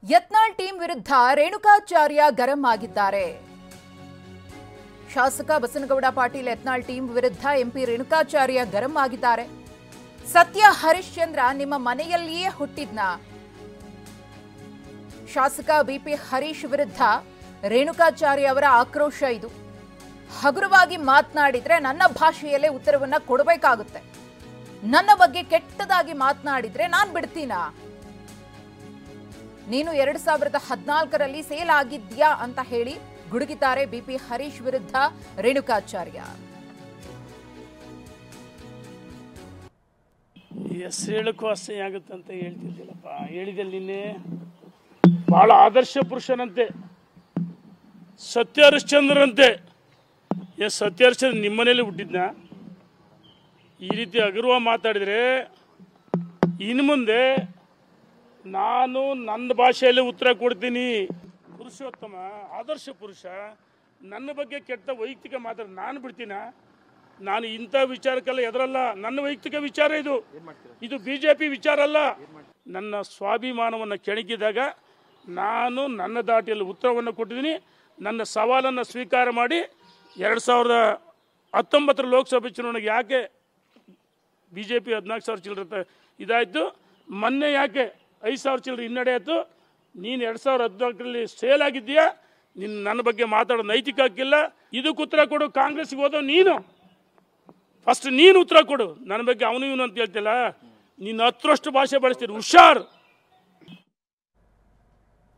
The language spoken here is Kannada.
ಯತ್ನಾಳ್ ಟೀಮ್ ವಿರುದ್ಧ ರೇಣುಕಾಚಾರ್ಯ ಗರಂ ಆಗಿದ್ದಾರೆ. ಶಾಸಕ ಬಸನಗೌಡ ಪಾಟೀಲ್ ಯತ್ನಾಳ್ ಟೀಮ್ ವಿರುದ್ಧ ಎಂಪಿ ರೇಣುಕಾಚಾರ್ಯ ಗರಂ ಆಗಿದ್ದಾರೆ. ಸತ್ಯ ಹರಿಶ್ಚಂದ್ರ ನಿಮ್ಮ ಮನೆಯಲ್ಲಿಯೇ ಹುಟ್ಟಿದ್ನ? ಶಾಸಕ ಬಿಪಿ ಹರೀಶ್ ವಿರುದ್ಧ ರೇಣುಕಾಚಾರ್ಯ ಅವರ ಆಕ್ರೋಶ ಇದು. ಹಗುರವಾಗಿ ಮಾತನಾಡಿದ್ರೆ ನನ್ನ ಭಾಷೆಯಲ್ಲೇ ಉತ್ತರವನ್ನ ಕೊಡಬೇಕಾಗುತ್ತೆ. ನನ್ನ ಬಗ್ಗೆ ಕೆಟ್ಟದಾಗಿ ಮಾತನಾಡಿದ್ರೆ ನಾನು ಬಿಡ್ತೀನಾ? ನೀನು 2014ರಲ್ಲಿ ಸೇಲ್ ಆಗಿದ್ಯಾ ಅಂತ ಹೇಳಿ ಗುಡುಗಿದ್ದಾರೆ ಬಿಪಿ ಹರೀಶ್ ವಿರುದ್ಧ ರೇಣುಕಾಚಾರ್ಯ. ಹೆಸರು ಹೇಳಕ್ಕೂ ಅಸಹ್ಯ ಆಗುತ್ತೆ ಅಂತ ಹೇಳ್ತಿದ್ದಿಲ್ಲಪ್ಪ. ಹೇಳಿದಲ್ಲಿ ನಿನ್ನೆ ಬಹಳ ಆದರ್ಶ ಪುರುಷನಂತೆ, ಸತ್ಯ ಹರಿಶ್ಚಂದ್ರಂತೆ. ಸತ್ಯ ಹರಿಶ್ಚಂದ್ರ ನಿಮ್ಮನೇಲಿ ಹುಟ್ಟಿದ್ನ? ಈ ರೀತಿ ಹಗುರವ ಮಾತಾಡಿದರೆ ಇನ್ನು ಮುಂದೆ ನಾನು ನನ್ನ ಭಾಷೆಯಲ್ಲಿ ಉತ್ತರ ಕೊಡ್ತೀನಿ. ಪುರುಷೋತ್ತಮ ಆದರ್ಶ ಪುರುಷ ನನ್ನ ಬಗ್ಗೆ ಕೆಟ್ಟ ವೈಯಕ್ತಿಕ ಮಾತಾಡ ನಾನು ಬಿಡ್ತೀನ? ನಾನು ಇಂಥ ವಿಚಾರಕ್ಕೆಲ್ಲ ಎದುರಲ್ಲ. ನನ್ನ ವೈಯಕ್ತಿಕ ವಿಚಾರ ಇದು BJP ವಿಚಾರ ಅಲ್ಲ. ನನ್ನ ಸ್ವಾಭಿಮಾನವನ್ನು ಕೆಣಕಿದಾಗ ನಾನು ನನ್ನ ದಾಟಿಯಲ್ಲಿ ಉತ್ತರವನ್ನು ಕೊಟ್ಟಿದ್ದೀನಿ. ನನ್ನ ಸವಾಲನ್ನು ಸ್ವೀಕಾರ ಮಾಡಿ 2019 ಲೋಕಸಭೆ ಚುನಾವಣೆಗೆ ಯಾಕೆ BJP 14,000 ಚಿಲ್ಲರೆ ಇದಾಯಿತು, ಮೊನ್ನೆ ಯಾಕೆ 5,000 ಚಿಲ್ಲರೆ ಹಿನ್ನಡೆ ಆಯಿತು? ನೀನು 2014ರಲ್ಲಿ ಸೇಲ್ ಆಗಿದ್ದೀಯಾ? ನನ್ನ ಬಗ್ಗೆ ಮಾತಾಡೋ ನೈತಿಕ ಹಕ್ಕಿಲ್ಲ. ಇದಕ್ಕೆ ಉತ್ತರ ಕೊಡು. ಕಾಂಗ್ರೆಸ್ಗೆ ಹೋದೋ ನೀನು, ಫಸ್ಟ್ ನೀನು ಉತ್ತರ ಕೊಡು. ನನ್ನ ಬಗ್ಗೆ ಅವನು ಇವನು ಅಂತ ಹೇಳ್ತಿಲ್ಲ. ನೀನು 10ರಷ್ಟು ಭಾಷೆ ಬಳಸ್ತೀರಿ. ಹುಷಾರ್.